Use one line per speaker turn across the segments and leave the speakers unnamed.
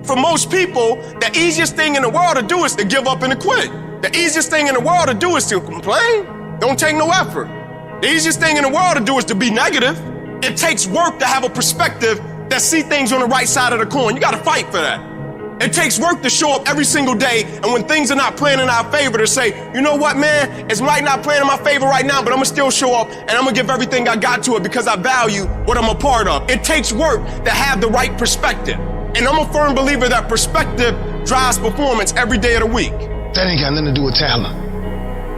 For most people, the easiest thing in the world to do is to give up and to quit. The easiest thing in the world to do is to complain. Don't take no effort. The easiest thing in the world to do is to be negative. It takes work to have a perspective that see things on the right side of the coin. You got to fight for that. It takes work to show up every single day, and when things are not playing in our favor, to say, you know what, man, it might not playing in my favor right now, but I'm gonna still show up, and I'm gonna give everything I got to it because I value what I'm a part of. It takes work to have the right perspective, and I'm a firm believer that perspective drives performance every day of the week.
That ain't got nothing to do with talent.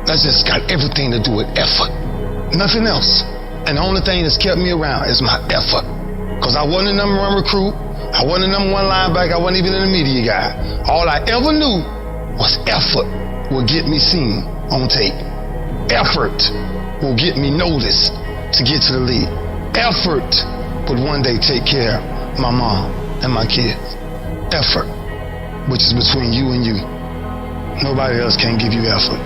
That's just got everything to do with effort. Nothing else. And the only thing that's kept me around is my effort. Because I wasn't a number one recruit. I wasn't a number one linebacker. I wasn't even a media guy. All I ever knew was effort will get me seen on tape. Effort will get me noticed to get to the league. Effort would one day take care of my mom and my kids. Effort, which is between you and you. Nobody else can give you effort.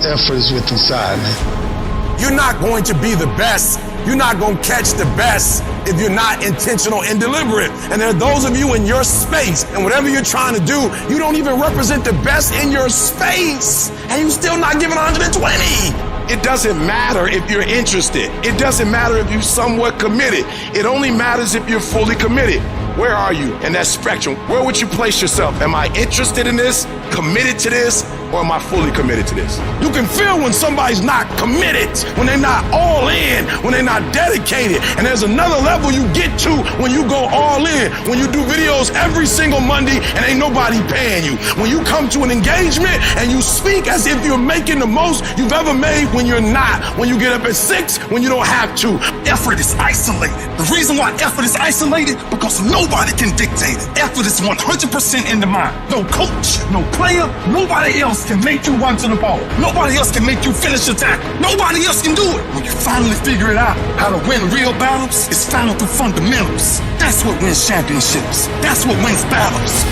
Effort is with inside, man.
You're not going to be the best. You're not going to catch the best if you're not intentional and deliberate. And there are those of you in your space, and whatever you're trying to do, you don't even represent the best in your space, and you're still not giving 120. It doesn't matter if you're interested. It doesn't matter if you're somewhat committed. It only matters if you're fully committed. Where are you in that spectrum? Where would you place yourself? Am I interested in this, committed to this, or am I fully committed to this? You can feel when somebody's not committed, when they're not all in, when they're not dedicated. And there's another level you get to when you go all in, when you do videos every single Monday and ain't nobody paying you. When you come to an engagement and you speak as if you're making the most you've ever made when you're not. When you get up at 6, when you don't have to.
Effort is isolated. The reason why effort is isolated, because nobody can dictate it. Effort is 100% in the mind. No coach, no player, nobody else can make you run to the ball. Nobody else can make you finish a tackle. Nobody else can do it. When you finally figure it out, how to win real battles, it's found through fundamentals. That's what wins championships. That's what wins battles.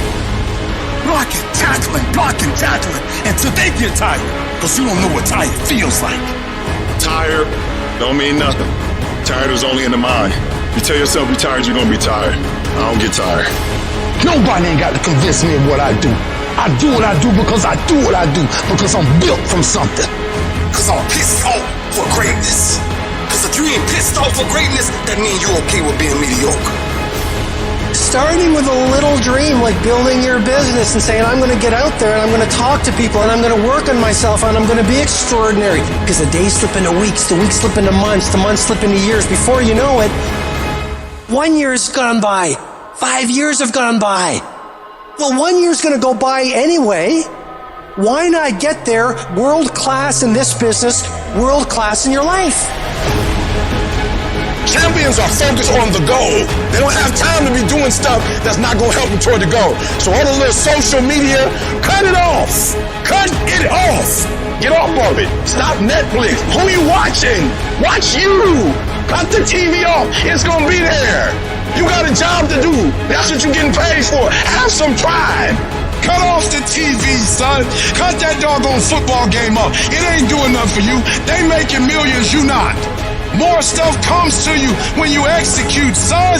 Blocking, tackling, until they get tired. Because you don't know what tired feels like.
Tired don't mean nothing. Tired is only in the mind. You tell yourself you're tired, you're gonna be tired. I don't get tired.
Nobody ain't got to convince me of what I do. I do what I do because I do what I do, because I'm built from something.
Because I'm pissed off for greatness. Because if you ain't pissed off for greatness, that means you're okay with being mediocre.
Starting with a little dream, like building your business and saying, I'm going to get out there and I'm going to talk to people and I'm going to work on myself and I'm going to be extraordinary. Because the days slip into weeks, the weeks slip into months, the months slip into years. Before you know it, 1 year's gone by. 5 years have gone by. Well, 1 year's going to go by anyway. Why not get there world class in this business, world class in your life?
Champions are focused on the goal. They don't have time to be doing stuff that's not going to help them toward the goal. So all the little social media, cut it off. Cut it off. Get off of it. Stop Netflix. Who you watching? Watch you. Cut the TV off. It's going to be there. You got a job to do. That's what you're getting paid for. Have some pride. Cut off the TV, son. Cut that doggone football game up. It ain't doing nothing for you. They making millions, you not. More stuff comes to you when you execute, son.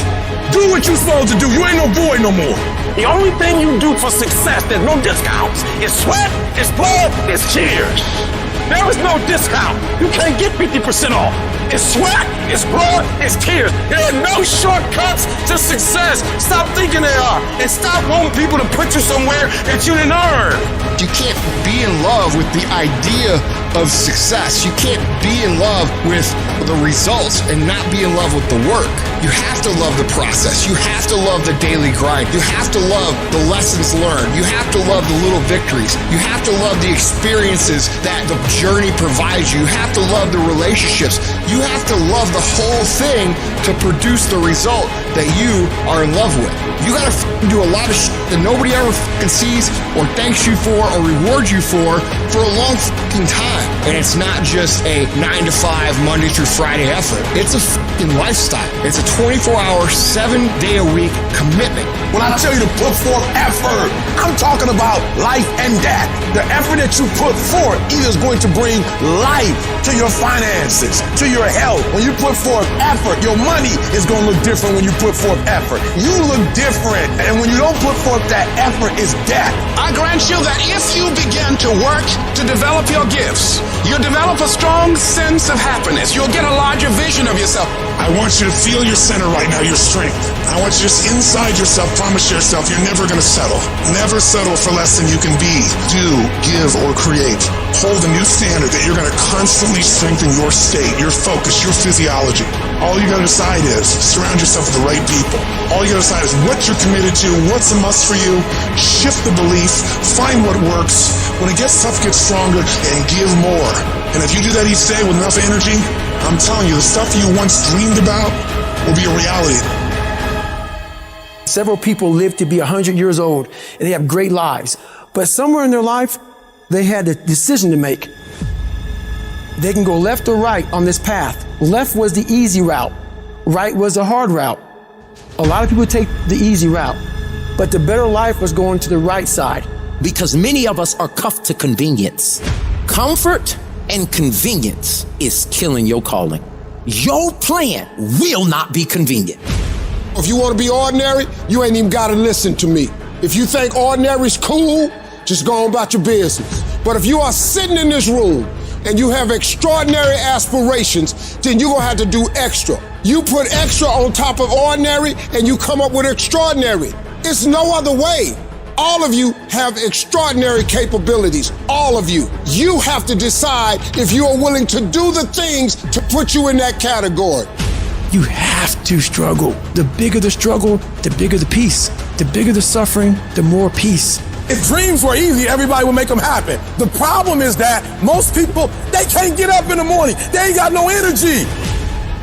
Do what you supposed to do. You ain't no boy no more. The only thing you do for success, there's no discounts. It's sweat, it's blood, it's tears. There is no discount. You can't get 50% off. It's sweat, it's blood, it's tears. There are no shortcuts to success. Stop thinking they are. And stop wanting people to put you somewhere that you didn't earn.
You can't be in love with the idea of success. You can't be in love with the results and not be in love with the work. You have to love the process. You have to love the daily grind. You have to love the lessons learned. You have to love the little victories. You have to love the experiences that the journey provides you. You have to love the relationships. You have to love the whole thing to produce the result that you are in love with. You gotta do a lot of that nobody ever sees or thanks you for or rewards you for a long time. And it's not just a 9 to 5 Monday through Friday effort. It's a lifestyle. It's a 24-hour, 7-day-a-week commitment.
When I tell you to put forth effort, I'm talking about life and death. The effort that you put forth either is going to bring life to your finances, to your health. When you put forth effort, your money is going to look different when you put forth effort. You look different. And when you don't put forth that effort, it's death.
I grant you that if you begin to work to develop your gifts, you'll develop a strong sense of happiness. You'll get a larger vision of yourself.
I want you to feel your center right now, your strength. I want you to just inside yourself, promise yourself you're never going to settle. Never settle for less than you can be, do, give, or create. Hold a new standard that you're going to constantly strengthen your state, your focus, your physiology. All you got to decide is surround yourself with the right people. All you got to decide is what you're committed to, what's a must for you. Shift the belief, find what works. When it gets tough, get stronger, and give more. And if you do that each day with enough energy, I'm telling you, the stuff you once dreamed about will be a reality.
Several people live to be 100 years old and they have great lives. But somewhere in their life, they had a decision to make. They can go left or right on this path. Left was the easy route. Right was the hard route. A lot of people take the easy route, but the better life was going to the right side.
Because many of us are cuffed to convenience. Comfort and convenience is killing your calling. Your plan will not be convenient.
If you want to be ordinary, you ain't even got to listen to me. If you think ordinary's cool, just go on about your business. But if you are sitting in this room and you have extraordinary aspirations, then you're going to have to do extra. You put extra on top of ordinary and you come up with extraordinary. It's no other way. All of you have extraordinary capabilities. All of you. You have to decide if you are willing to do the things to put you in that category.
You have to struggle. The bigger the struggle, the bigger the peace. The bigger the suffering, the more peace.
If dreams were easy, everybody would make them happen. The problem is that most people, they can't get up in the morning. They ain't got no energy.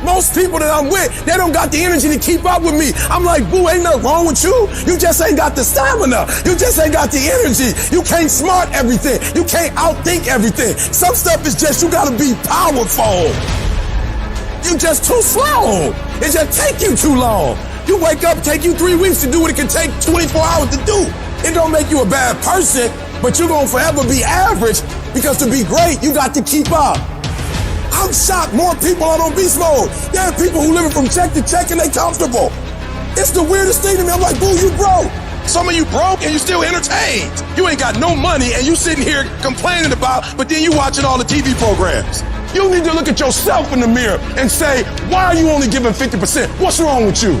Most people that I'm with, they don't got the energy to keep up with me. I'm like, boo, ain't nothing wrong with you. You just ain't got the stamina. You just ain't got the energy. You can't smart everything. You can't outthink everything. Some stuff is just, you gotta be powerful. You just too slow. It just take you too long. You wake up, take you 3 weeks to do what it can take 24 hours to do. It don't make you a bad person, but you're gonna forever be average because to be great, you got to keep up. I'm shocked more people are on beast mode. There are people who living from check to check and they comfortable. It's the weirdest thing to me. I'm like, boo, you broke. Some of you broke and you still entertained. You ain't got no money and you sitting here complaining about, but then you watching all the TV programs. You need to look at yourself in the mirror and say, why are you only giving 50%? What's wrong with you?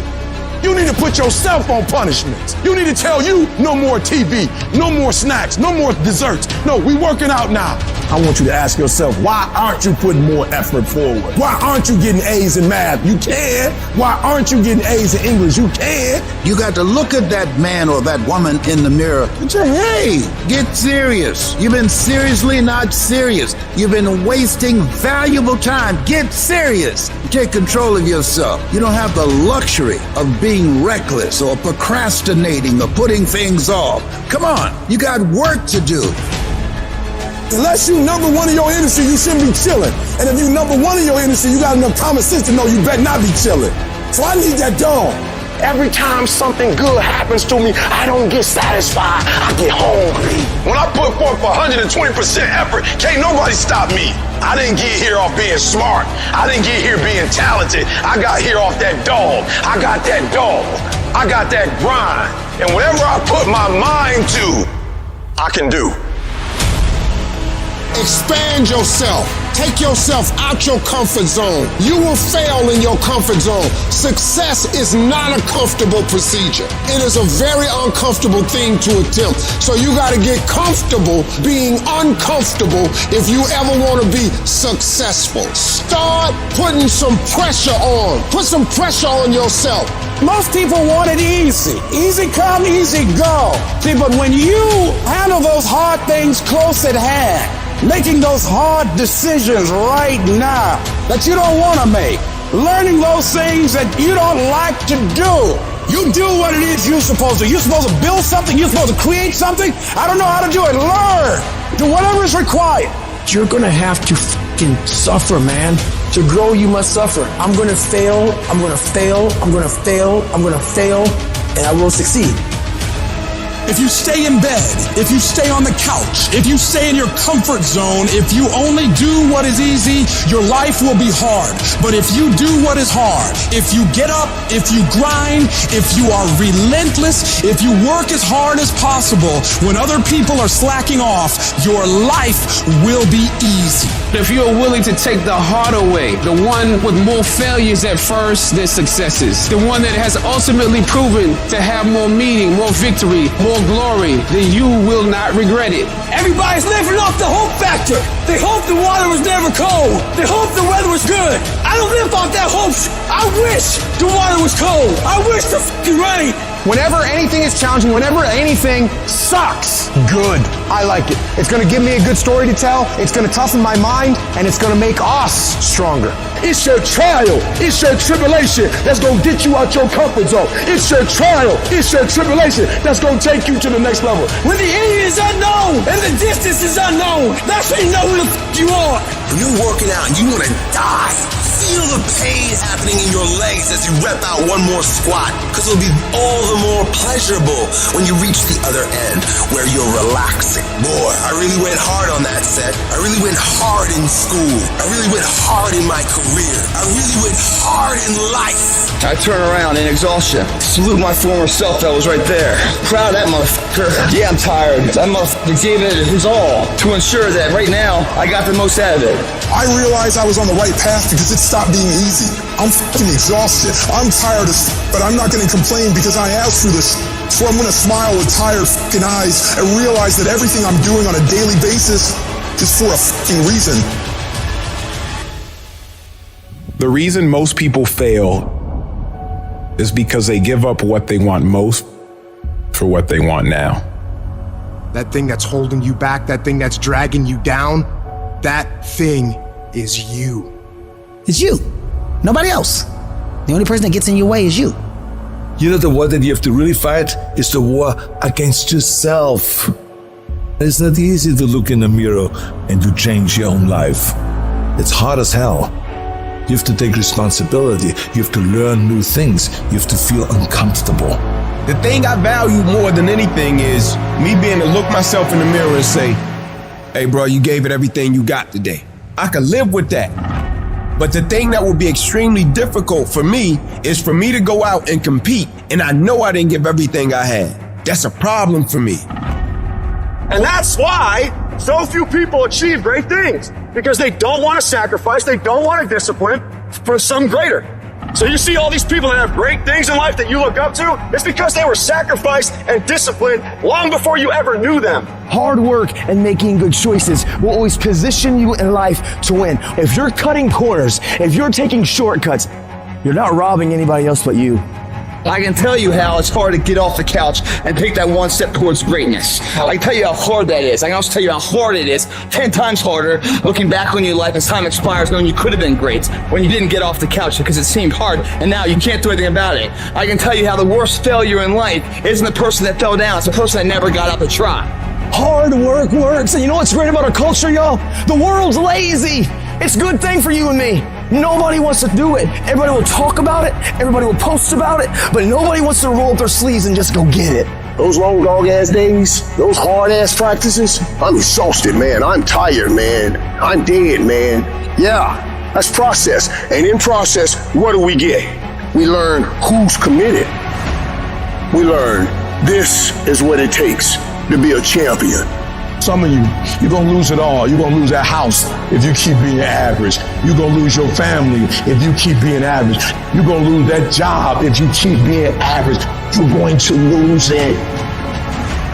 You need to put yourself on punishment. You need to tell you no more TV, no more snacks, no more desserts. No, we working out now. I want you to ask yourself, why aren't you putting more effort forward? Why aren't you getting A's in math? You can. Why aren't you getting A's in English? You can.
You got to look at that man or that woman in the mirror and say, hey, get serious. You've been seriously not serious. You've been wasting valuable time. Get serious. Take control of yourself. You don't have the luxury of being reckless or procrastinating or putting things off. Come on, you got work to do.
Unless you number one in your industry, you shouldn't be chilling. And if you number one in your industry, you got enough common sense to know you better not be chilling. So I need that dog. Every time something good happens to me, I don't get satisfied. I get hungry. When I put forth 120% effort, can't nobody stop me. I didn't get here off being smart. I didn't get here being talented. I got here off that dog. I got that dog. I got that grind. And whatever I put my mind to, I can do.
Expand yourself. Take yourself out your comfort zone. You will fail in your comfort zone. Success is not a comfortable procedure. It is a very uncomfortable thing to attempt. So you got to get comfortable being uncomfortable if you ever want to be successful. Start putting some pressure on. Put some pressure on yourself.
Most people want it easy. Easy come, easy go. See, but when you handle those hard things close at hand, making those hard decisions right now that you don't want to make, learning those things that you don't like to do. You do what it is you're supposed to. You're supposed to build something. You're supposed to create something. I don't know how to do it. Learn. Do whatever is required.
You're gonna have to fucking suffer, man. To grow, you must suffer. I'm gonna fail, I'm gonna fail, I'm gonna fail, I'm gonna fail, and I will succeed.
If you stay in bed, if you stay on the couch, if you stay in your comfort zone, if you only do what is easy, your life will be hard. But if you do what is hard, if you get up, if you grind, if you are relentless, if you work as hard as possible, when other people are slacking off, your life will be easy.
If you are willing to take the harder way, the one with more failures at first than successes, the one that has ultimately proven to have more meaning, more victory, more glory, then you will not regret it.
Everybody's living off the hope factor. They hope the water was never cold. They hope the weather was good. I don't live off that hope. I wish the water was cold. I wish the fucking rain.
Whenever anything is challenging, whenever anything sucks, good. I like it. It's going to give me a good story to tell. It's going to toughen my mind, and it's going to make us stronger.
It's your trial. It's your tribulation that's going to get you out your comfort zone. It's your trial. It's your tribulation that's going to take you to the next level.
When the end is unknown and the distance is unknown, that's when you know who the fuck you are.
When you're working out and you want to die, feel the pain happening in your legs as you rep out one more squat, because it'll be all the more pleasurable when you reach the other end where you're relaxing. Boy, I really went hard on that set. I really went hard in school. I really went hard in my career. I really went hard in life.
I turn around in exhaustion, salute my former self that was right there. Proud of that motherfucker. Yeah, I'm tired. That motherfucker gave it his all to ensure that right now I got the most out of it.
I realized I was on the right path because it stopped being easy. I'm fucking exhausted. I'm tired as but I'm not going to complain because I asked for this. So I'm going to smile with tired fucking eyes and realize that everything I'm doing on a daily basis is for a fucking reason.
The reason most people fail is because they give up what they want most for what they want now.
That thing that's holding you back, that thing that's dragging you down, that thing is you.
It's you. Nobody else. The only person that gets in your way is you.
You know, the war that you have to really fight is the war against yourself. It's not easy to look in the mirror and to change your own life. It's hard as hell. You have to take responsibility. You have to learn new things. You have to feel uncomfortable.
The thing I value more than anything is me being able to look myself in the mirror and say, hey, bro, you gave it everything you got today. I can live with that. But the thing that will be extremely difficult for me is for me to go out and compete, and I know I didn't give everything I had. That's a problem for me.
And that's why so few people achieve great things, because they don't want to sacrifice, they don't want to discipline for some greater. So you see all these people that have great things in life that you look up to, it's because they were sacrificed and disciplined long before you ever knew them.
Hard work and making good choices will always position you in life to win. If you're cutting corners, if you're taking shortcuts, you're not robbing anybody else but you.
I can tell you how it's hard to get off the couch and take that one step towards greatness. I can tell you how hard that is. I can also tell you how hard it is, 10 times harder, looking back on your life as time expires, knowing you could have been great when you didn't get off the couch because it seemed hard, and now you can't do anything about it. I can tell you how the worst failure in life isn't the person that fell down, it's the person that never got up to try.
Hard work works, and you know what's great about our culture, y'all? The world's lazy. It's a good thing for you and me. Nobody wants to do it. Everybody will talk about it. Everybody will post about it. But nobody wants to roll up their sleeves and just go get it.
Those long dog-ass days, those hard-ass practices, I'm exhausted, man. I'm tired, man. I'm dead, man. Yeah, that's process. And in process, what do we get? We learn who's committed. We learn this is what it takes to be a champion.
Some of you, you're going to lose it all. You're going to lose that house if you keep being average. You're going to lose your family if you keep being average. You're going to lose that job if you keep being average. You're going to lose it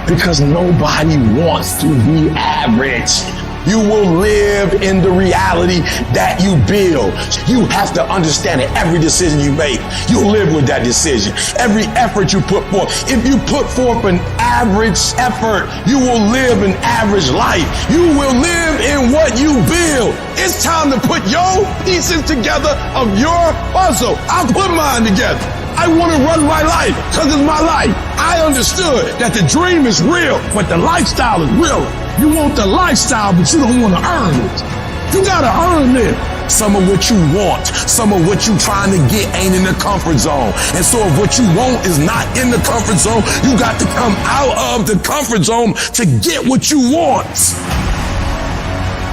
because nobody wants to be average. You will live in the reality that you build. You have to understand that every decision you make, you live with that decision. Every effort you put forth. If you put forth an average effort, you will live an average life. You will live in what you build. It's time to put your pieces together of your puzzle. I'll put mine together. I want to run my life because it's my life. I understood that the dream is real, but the lifestyle is real. You want the lifestyle, but you don't want to earn it. You got to earn it.
Some of what you want, some of what you trying to get ain't in the comfort zone. And so if what you want is not in the comfort zone, you got to come out of the comfort zone to get what you want.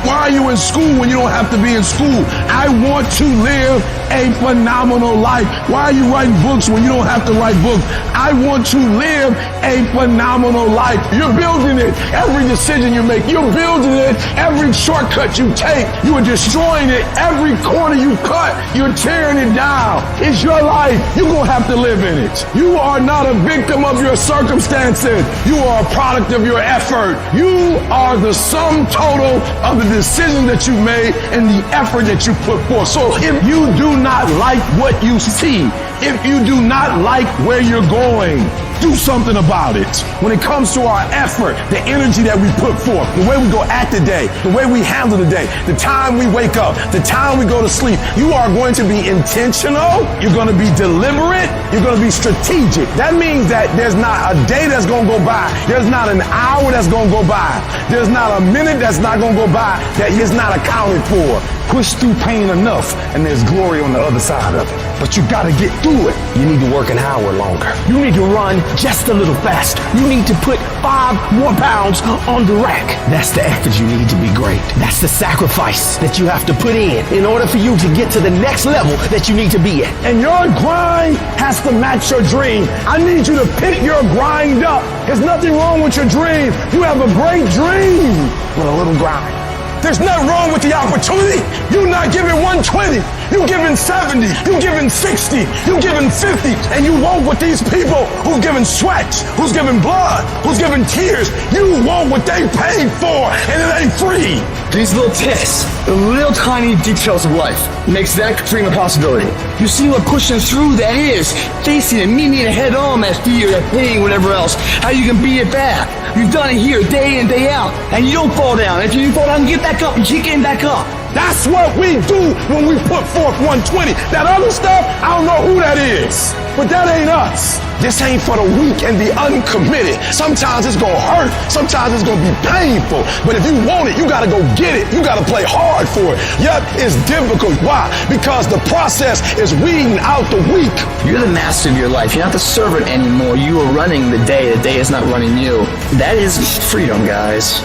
Why are you in school when you don't have to be in school? I want to live a phenomenal life. Why are you writing books when you don't have to write books? I want to live a phenomenal life. You're building it. Every decision you make, you're building it. Every shortcut you take, you are destroying it. Every corner you cut, you're tearing it down. It's your life. You're going to have to live in it. You are not a victim of your circumstances. You are a product of your effort. You are the sum total of the decision that you made and the effort that you put forth. So if you do not like what you see, if you do not like where you're going, do something about it. When it comes to our effort, the energy that we put forth, the way we go at the day, the way we handle the day, the time we wake up, the time we go to sleep, you are going to be intentional. You're going to be deliberate. You're going to be strategic. That means that there's not a day that's going to go by. There's not an hour that's going to go by. There's not a minute that's not going to go by that is not accounted for. Push through pain enough, and there's glory on the other side of it. But you got to get through it. You need to work an hour longer. You need to run just a little faster. You need to put 5 more pounds on the rack. That's the effort you need to be great. That's the sacrifice that you have to put in order for you to get to the next level that you need to be at. And your grind has to match your dream. I need you to pick your grind up. There's nothing wrong with your dream. You have a great dream with a little grind. There's nothing wrong with the opportunity. You're not giving 120. You're giving 70. You're giving 60. You're giving 50. And you want what these people who's giving sweat, who's giving blood, who's giving tears, you want what they paid for, and it ain't free.
These little tests, the little tiny details of life, makes that dream a possibility. You see what pushing through that is, facing it, meeting it head on, that fear, that pain, whatever else, how you can beat it back. You've done it here day in, day out, and you don't fall down. If you fall down, get back up and keep getting back up.
That's what we do when we put forth 120. That other stuff, I don't know who that is, but that ain't us. This ain't for the weak and the uncommitted. Sometimes it's gonna hurt. Sometimes it's gonna be painful. But if you want it, you gotta go get it. You gotta play hard for it. Yep, it's difficult. Why? Because the process is weeding out the weak.
You're the master of your life. You're not the servant anymore. You are running the day. The day is not running you. That is freedom, guys.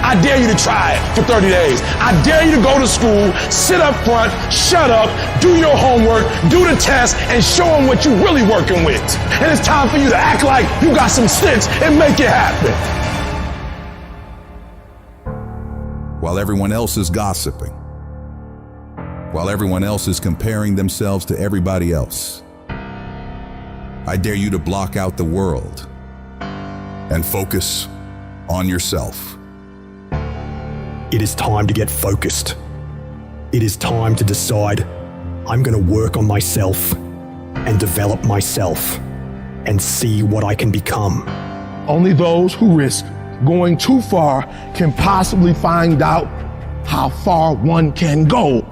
I dare you to try it for 30 days. I dare you to go to school, sit up front, shut up, do your homework, do the test, and show them what you're really working with. And it's time for you to act like you got some sense and make it happen.
While everyone else is gossiping, while everyone else is comparing themselves to everybody else, I dare you to block out the world and focus on yourself.
It is time to get focused. It is time to decide I'm going to work on myself and develop myself and see what I can become.
Only those who risk going too far can possibly find out how far one can go.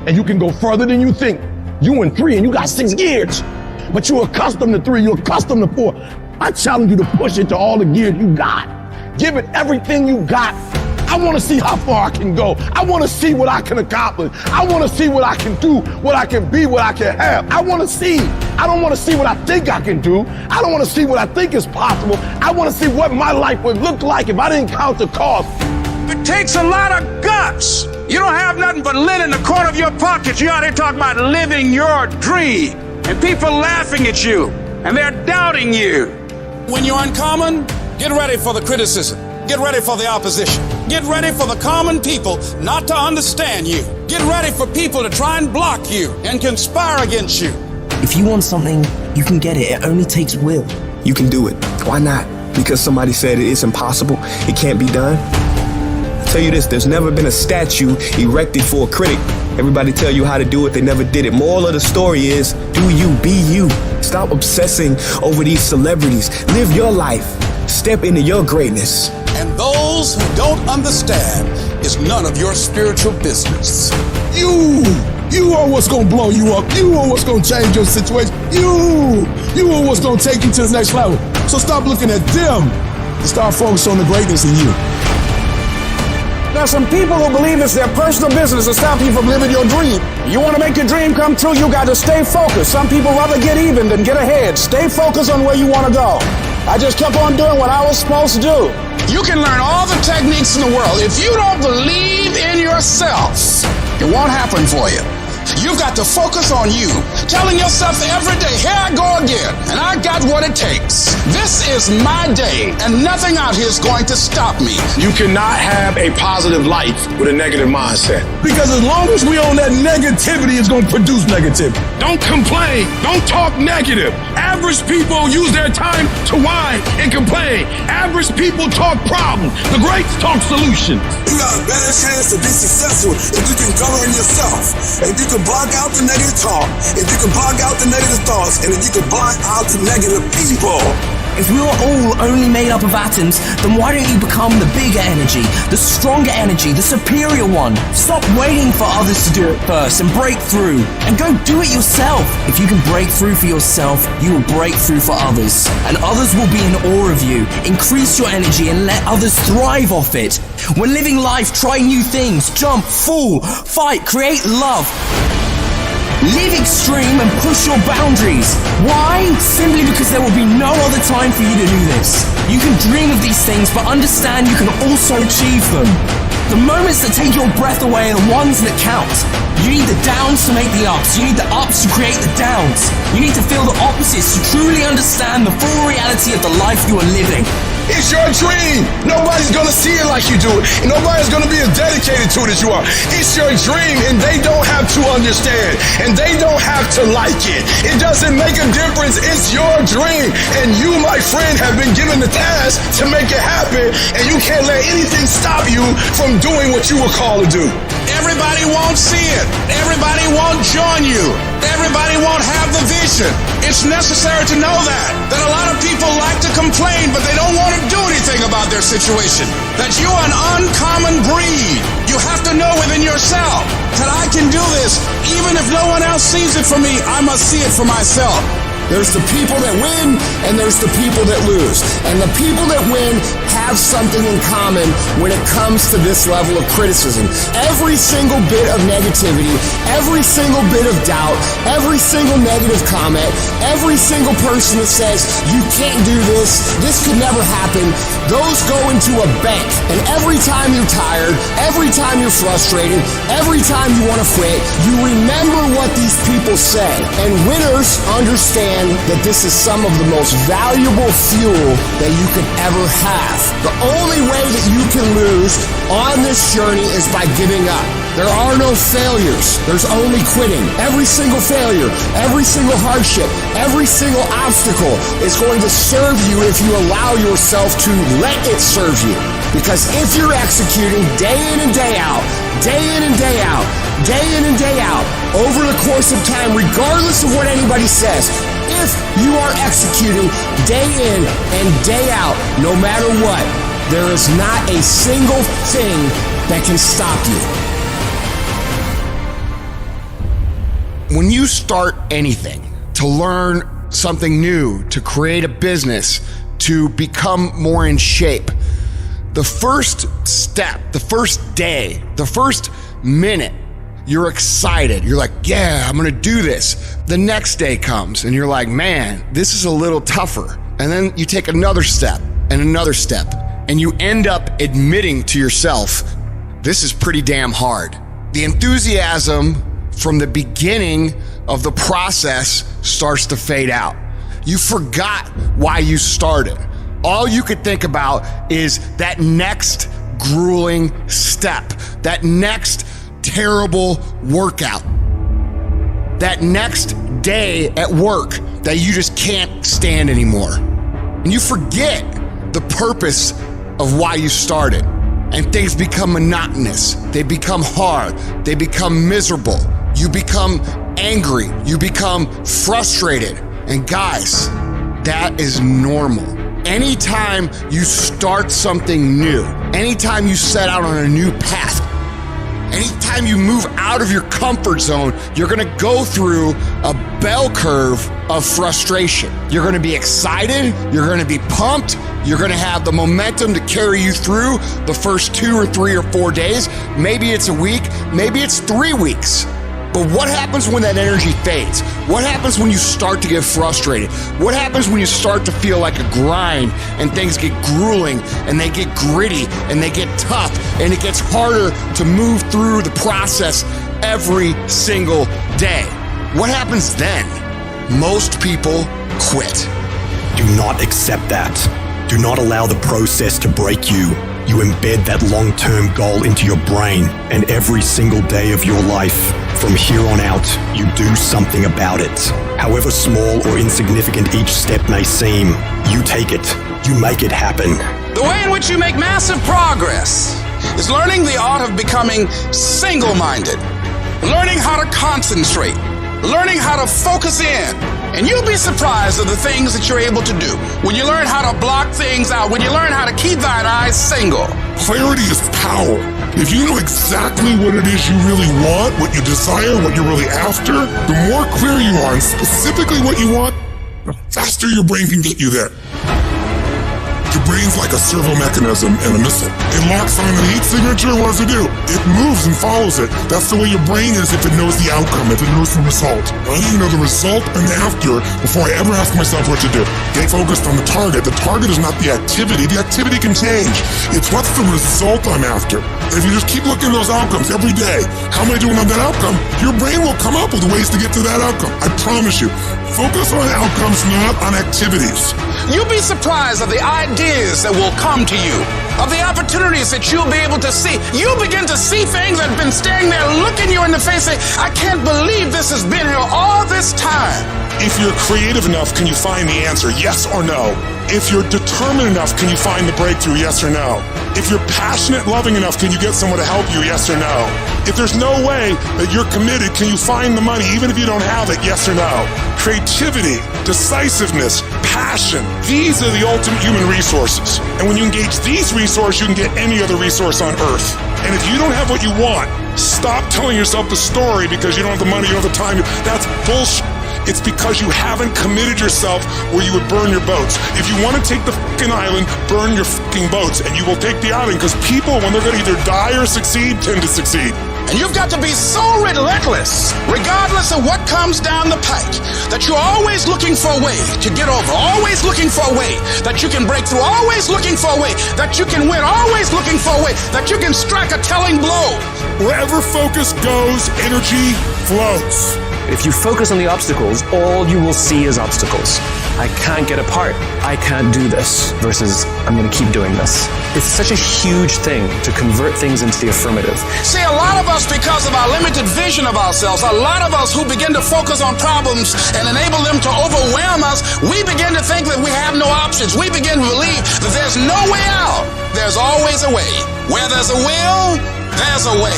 And you can go further than you think. You in 3 and you got 6 gears, but you're accustomed to 3, you're accustomed to 4. I challenge you to push it to all the gears you got. Give it everything you got. I want to see how far I can go. I want to see what I can accomplish. I want to see what I can do, what I can be, what I can have. I want to see. I don't want to see what I think I can do. I don't want to see what I think is possible. I want to see what my life would look like if I didn't count the cost.
It takes a lot of guts. You don't have nothing but lint in the corner of your pocket. You out here talking about living your dream. And people laughing at you. And they're doubting you.
When you're uncommon, get ready for the criticism. Get ready for the opposition. Get ready for the common people not to understand you. Get ready for people to try and block you and conspire against you.
If you want something, you can get it. It only takes will.
You can do it. Why not? Because somebody said it is impossible, it can't be done? I'll tell you this, there's never been a statue erected for a critic. Everybody tell you how to do it, they never did it. Moral of the story is, do you, be you. Stop obsessing over these celebrities. Live your life. Step into your greatness.
And those who don't understand is none of your spiritual business.
You are what's gonna blow you up. You are what's gonna change your situation. You are what's gonna take you to the next level. So stop looking at them and start focusing on the greatness in you.
There's some people who believe it's their personal business to stop you from living your dream. You want to make your dream come true, you got to stay focused. Some people rather get even than get ahead. Stay focused on where you want to go. I just kept on doing what I was supposed to do.
You can learn all the techniques in the world. If you don't believe in yourself, it won't happen for you. You've got to focus on you, telling yourself every day, here I go again, and I got what it takes. This is my day, and nothing out here is going to stop me.
You cannot have a positive life with a negative mindset.
Because as long as we own that negativity, it's going to produce negativity.
Don't complain. Don't talk negative.
Average people use their time to whine and complain. Average people talk problems. The greats talk solutions.
You got a better chance to be successful if you can govern yourself. If you can block out the negative talk, if you can block out the negative thoughts, and if you can block out the negative people.
If we were all only made up of atoms, then why don't you become the bigger energy, the stronger energy, the superior one? Stop waiting for others to do it first and break through. And go do it yourself. If you can break through for yourself, you will break through for others. And others will be in awe of you. Increase your energy and let others thrive off it. When living life, try new things. Jump, fall, fight, create love. Live extreme and push your boundaries. Why? Simply because there will be no other time for you to do this. You can dream of these things, but understand you can also achieve them. The moments that take your breath away are the ones that count. You need the downs to make the ups. You need the ups to create the downs. You need to feel the opposites to truly understand the full reality of the life you are living.
It's your dream. Nobody's gonna see it like you do it. And nobody's gonna be as dedicated to it as you are. It's your dream, and they don't have to understand, and they don't have to like it. It doesn't make a difference. It's your dream, and you, my friend, have been given the task to make it happen, and you can't let anything stop you from doing what you were called to do.
Everybody won't see it. Everybody won't join you. Everybody won't have the vision. It's necessary to know that a lot of people like to complain, but they don't want to do anything about their situation. That you are an uncommon breed. You have to know within yourself that I can do this. Even if no one else sees it for me, I must see it for myself.
There's the people that win, and there's the people that lose. And the people that win have something in common when it comes to this level of criticism. Every single bit of negativity, every single bit of doubt, every single negative comment, every single person that says, you can't do this could never happen, those go into a bank. And every time you're tired, every time you're frustrated, every time you want to quit, you remember what these people say. And winners understand that this is some of the most valuable fuel that you could ever have. The only way that you can lose on this journey is by giving up. There are no failures. There's only quitting. Every single failure, every single hardship, every single obstacle is going to serve you if you allow yourself to let it serve you. Because if you're executing day in and day out, day in and day out, day in and day out, over the course of time, regardless of what anybody says, if you are executing day in and day out, no matter what, there is not a single thing that can stop you. When you start anything, to learn something new, to create a business, to become more in shape, the first step, the first day, the first minute, you're excited. You're like, yeah, I'm gonna do this. The next day comes and you're like, man, this is a little tougher. And then you take another step and another step, and you end up admitting to yourself, this is pretty damn hard. The enthusiasm from the beginning of the process starts to fade out. You forgot why you started. All you could think about is that next grueling step, that next terrible workout, that next day at work that you just can't stand anymore. And you forget the purpose of why you started. And things become monotonous. They become hard. They become miserable. You become angry. You become frustrated. And guys, that is normal. Anytime you start something new, anytime you set out on a new path,
Anytime you move out of your comfort zone, you're gonna go through a bell curve of frustration. You're gonna be excited, you're gonna be pumped, you're gonna have the momentum to carry you through the first 2 or 3 or 4 days. Maybe it's a week, maybe it's 3 weeks. But what happens when that energy fades? What happens when you start to get frustrated? What happens when you start to feel like a grind and things get grueling and they get gritty and they get tough and it gets harder to move through the process every single day? What happens then? Most people quit.
Do not accept that. Do not allow the process to break you. You embed that long-term goal into your brain, and every single day of your life, from here on out, you do something about it. However small or insignificant each step may seem, you take it, you make it happen.
The way in which you make massive progress is learning the art of becoming single-minded, learning how to concentrate, learning how to focus in. And you'll be surprised at the things that you're able to do when you learn how to block things out, when you learn how to keep thine eyes single.
Clarity is power. If you know exactly what it is you really want, what you desire, what you're really after, the more clear you are on specifically what you want, the faster your brain can get you there. Your brain's like a servo mechanism and a missile. It locks on the heat signature, what does it do? It moves and follows it. That's the way your brain is if it knows the outcome, if it knows the result. I need to know the result and the after before I ever ask myself what to do. Get focused on the target. The target is not the activity. The activity can change. It's what's the result I'm after. If you just keep looking at those outcomes every day, how am I doing on that outcome? Your brain will come up with ways to get to that outcome. I promise you. Focus on outcomes, not on activities.
You'll be surprised at the ideas that will come to you, of the opportunities that you'll be able to see. You'll begin to see things that have been staring there, looking you in the face, saying, I can't believe this has been here all this time.
If you're creative enough, can you find the answer? Yes or no? If you're determined enough, can you find the breakthrough? Yes or no? If you're passionate, loving enough, can you get someone to help you? Yes or no? If there's no way that you're committed, can you find the money even if you don't have it? Yes or no? Creativity, decisiveness, passion, these are the ultimate human resources. And when you engage these resources, you can get any other resource on earth. And if you don't have what you want, stop telling yourself the story because you don't have the money, you don't have the time. That's bullshit. It's because you haven't committed yourself where you would burn your boats. If you want to take the fucking island, burn your fucking boats, and you will take the island because people, when they're going to either die or succeed, tend to succeed.
And you've got to be so relentless, regardless of what comes down the pike, that you're always looking for a way to get over, always looking for a way that you can break through, always looking for a way that you can win, always looking for a way that you can strike a telling blow.
Wherever focus goes, energy flows.
If you focus on the obstacles, all you will see is obstacles. I can't get apart. I can't do this versus I'm going to keep doing this. It's such a huge thing to convert things into the affirmative.
See, a lot of us, because of our limited vision of ourselves, a lot of us who begin to focus on problems and enable them to overwhelm us, we begin to think that we have no options. We begin to believe that there's no way out. There's always a way. Where there's a will, there's a way.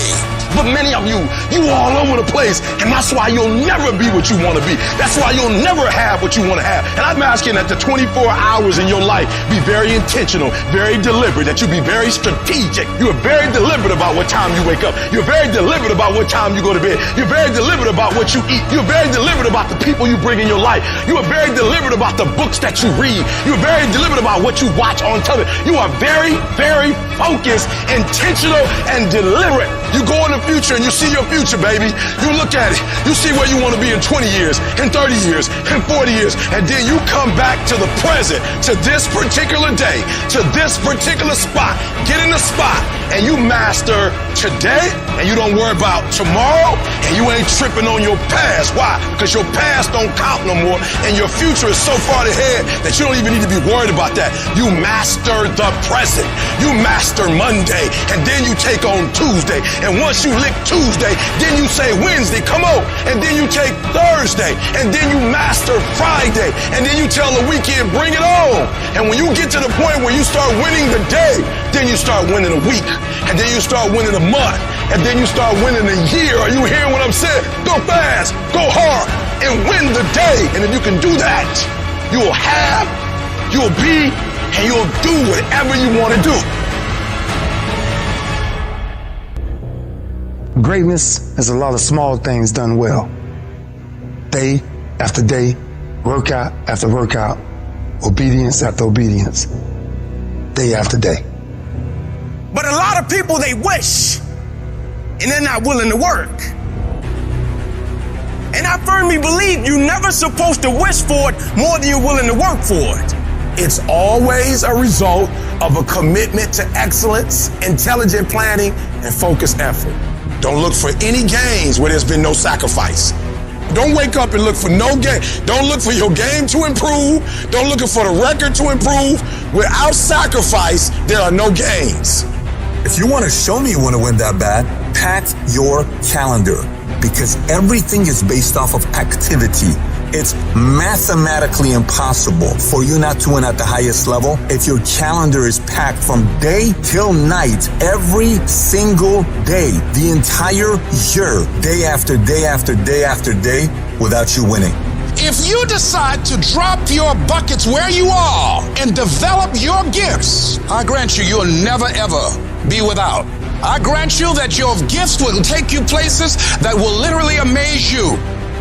But many of you all over the place, and that's why you'll never be what you want to be. That's why you'll never have what you want to have. And I'm asking that the 24 hours in your life be very intentional, very deliberate, that you be very strategic. You are very deliberate about what time you wake up. You're very deliberate about what time you go to bed. You're very deliberate about what you eat. You're very deliberate about the people you bring in your life. You are very deliberate about the books that you read. You're very deliberate about what you watch on television. You are very, very focused, intentional, and deliberate. You go in the future and you see your future, baby. You look at it. You see where you want to be in 20 years, in 30 years, in 40 years. And then you come back to the present, to this particular day, to this particular spot. Get in the spot and you master today, and you don't worry about tomorrow, and you ain't tripping on your past. Why? Because your past don't count no more, and your future is so far ahead that you don't even need to be worried about that. You master the present. You master Monday, and then you take on Tuesday. And once you lick Tuesday, then you say Wednesday, come on. And then you take Thursday, and then you master Friday, and then you tell the weekend, bring it on. And when you get to the point where you start winning the day, then you start winning a week, and then you start winning a month, and then you start winning a year. Are you hearing what I'm saying? Go fast, go hard, and win the day. And if you can do that, you will have, you'll be, and you'll do whatever you want to do.
Greatness is a lot of small things done well. Day after day, workout after workout, obedience after obedience, day after day.
But a lot of people, they wish, and they're not willing to work. And I firmly believe you're never supposed to wish for it more than you're willing to work for it.
It's always a result of a commitment to excellence, intelligent planning, and focused effort. Don't look for any gains where there's been no sacrifice. Don't wake up and look for no game. Don't look for your game to improve. Don't look for the record to improve. Without sacrifice, there are no gains.
If you want to show me you want to win that bad, pack your calendar, because everything is based off of activity. It's mathematically impossible for you not to win at the highest level if your calendar is packed from day till night, every single day, the entire year, day after day after day after day, without you winning.
If you decide to drop your buckets where you are and develop your gifts, I grant you, you'll never ever be without. I grant you that your gifts will take you places that will literally amaze you.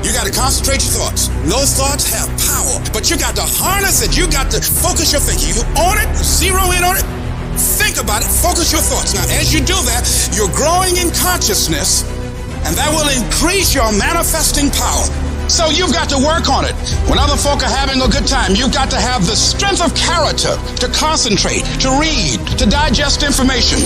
You got to concentrate your thoughts. Those thoughts have power, but you got to harness it. You got to focus your thinking. You own it, zero in on it, think about it, focus your thoughts. Now, as you do that, you're growing in consciousness, and that will increase your manifesting power. So you've got to work on it. When other folk are having a good time, you've got to have the strength of character to concentrate, to read, to digest information.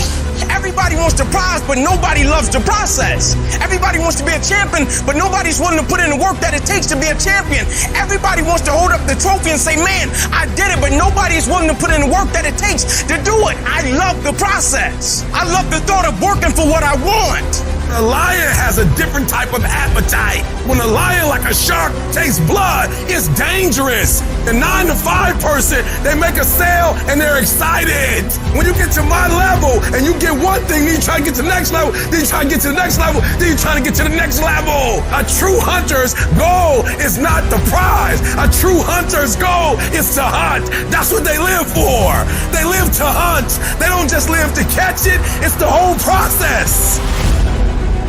Everybody wants to prize, but nobody loves the process. Everybody wants to be a champion, but nobody's willing to put in the work that it takes to be a champion. Everybody wants to hold up the trophy and say, man, I did it, but nobody's willing to put in the work that it takes to do it. I love the process. I love the thought of working for what I want.
A lion has a different type of appetite. When a lion, like a shark, tastes blood, it's dangerous. The 9-to-5 person, they make a sale and they're excited. When you get to my level and you get one thing, then you try to get to the next level, then you try to get to the next level, then you try to get to the next level. A true hunter's goal is not the prize. A true hunter's goal is to hunt. That's what they live for. They live to hunt. They don't just live to catch it. It's the whole process.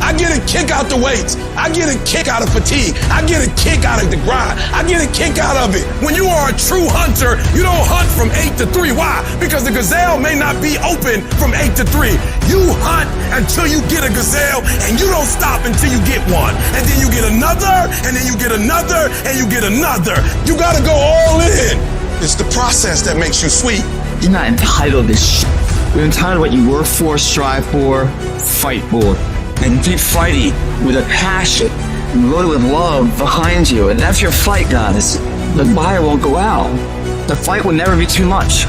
I get a kick out the weights. I get a kick out of fatigue. I get a kick out of the grind. I get a kick out of it. When you are a true hunter, you don't hunt from 8 to 3. Why? Because the gazelle may not be open from 8 to 3. You hunt until you get a gazelle, and you don't stop until you get one. And then you get another, and then you get another, and you get another. You gotta go all in. It's the process that makes you sweet.
You're not entitled to shit. You're entitled to what you work for, strive for, fight for. And keep fighting with a passion, really with love behind you. And that's your fight, guys. The fire won't go out. The fight will never be too much.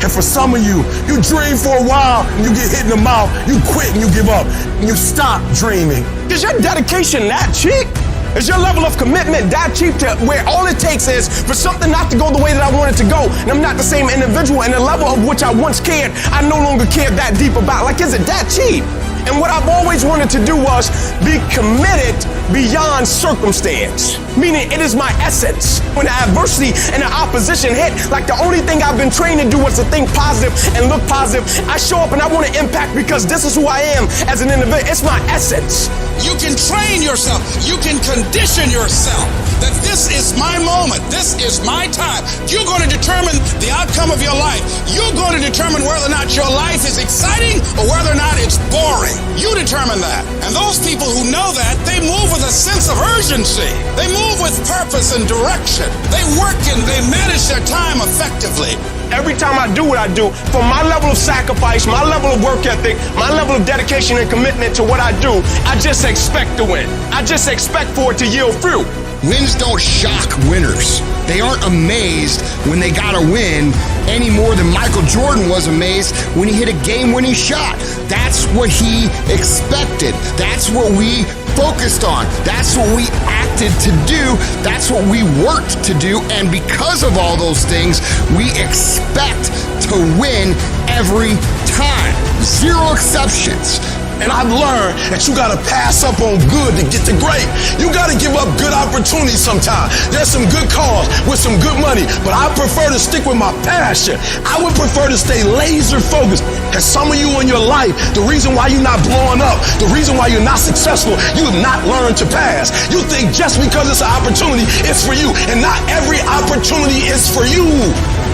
And for some of you, you dream for a while, and you get hit in the mouth, you quit and you give up, and you stop dreaming.
Is your dedication that cheap? Is your level of commitment that cheap to where all it takes is for something not to go the way that I want it to go, and I'm not the same individual, and the level of which I once cared, I no longer care that deep about? Like, is it that cheap? And what I've always wanted to do was be committed beyond circumstance. Meaning it is my essence. When the adversity and the opposition hit, like the only thing I've been trained to do was to think positive and look positive. I show up and I want to impact because this is who I am as an individual. It's my essence.
You can train yourself. You can condition yourself that this is my moment. This is my time. You're going to determine the outcome of your life. You're going to determine whether or not your life is exciting or whether or not it's boring. You determine that. And those people who know that, they move with a sense of urgency. They move with purpose and direction. They work and they manage their time effectively.
Every time I do what I do, from my level of sacrifice, my level of work ethic, my level of dedication and commitment to what I do, I just expect to win. I just expect for it to yield fruit.
Wins don't shock winners. They aren't amazed when they got a win any more than Michael Jordan was amazed when he hit a game-winning shot. That's what he expected. That's what we focused on. That's what we acted to do. That's what we worked to do. And because of all those things, we expect to win every time. Zero exceptions.
And I've learned that you gotta pass up on good to get to great. You gotta give up good opportunities sometimes. There's some good cause with some good money, but I prefer to stick with my passion. I would prefer to stay laser focused. And some of you in your life, the reason why you're not blowing up, the reason why you're not successful, you have not learned to pass. You think just because it's an opportunity, it's for you. And not every opportunity is for you.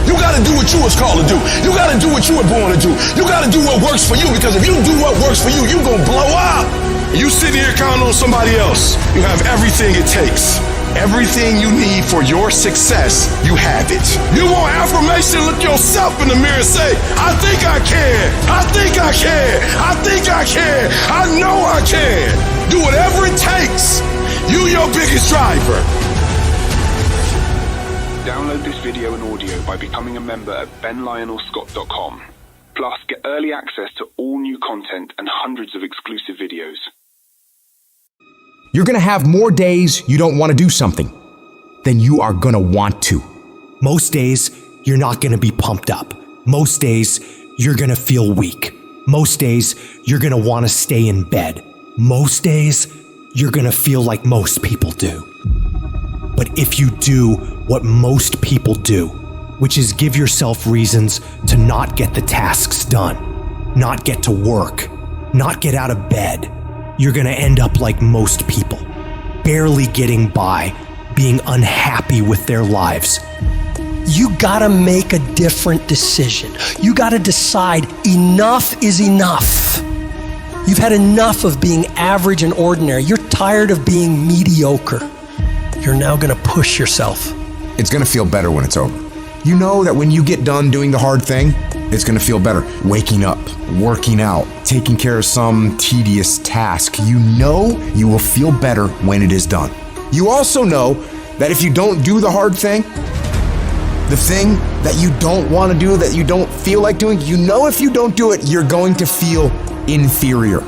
You gotta do what you was called to do. You gotta do what you were born to do. You gotta do what works for you, because if you do what works for you, you're gonna blow up.
You sit here counting on somebody else. You have everything it takes. Everything you need for your success, you have it. You want affirmation? Look yourself in the mirror and say, I think I can. I think I can. I think I can. I know I can. Do whatever it takes. You your biggest driver.
Download this video and audio by becoming a member at benlionelscott.com. Plus, get early access to all new content and hundreds of exclusive videos.
You're gonna have more days you don't want to do something than you are gonna want to.
Most days, you're not gonna be pumped up. Most days, you're gonna feel weak. Most days, you're gonna want to stay in bed. Most days, you're gonna feel like most people do. But if you do what most people do, which is give yourself reasons to not get the tasks done, not get to work, not get out of bed, you're gonna end up like most people, barely getting by, being unhappy with their lives.
You gotta make a different decision. You gotta decide enough is enough. You've had enough of being average and ordinary. You're tired of being mediocre. You're now gonna push yourself.
It's gonna feel better when it's over. You know that when you get done doing the hard thing, it's gonna feel better. Waking up, working out, taking care of some tedious task. You know you will feel better when it is done. You also know that if you don't do the hard thing, the thing that you don't want to do, that you don't feel like doing, you know if you don't do it, you're going to feel inferior.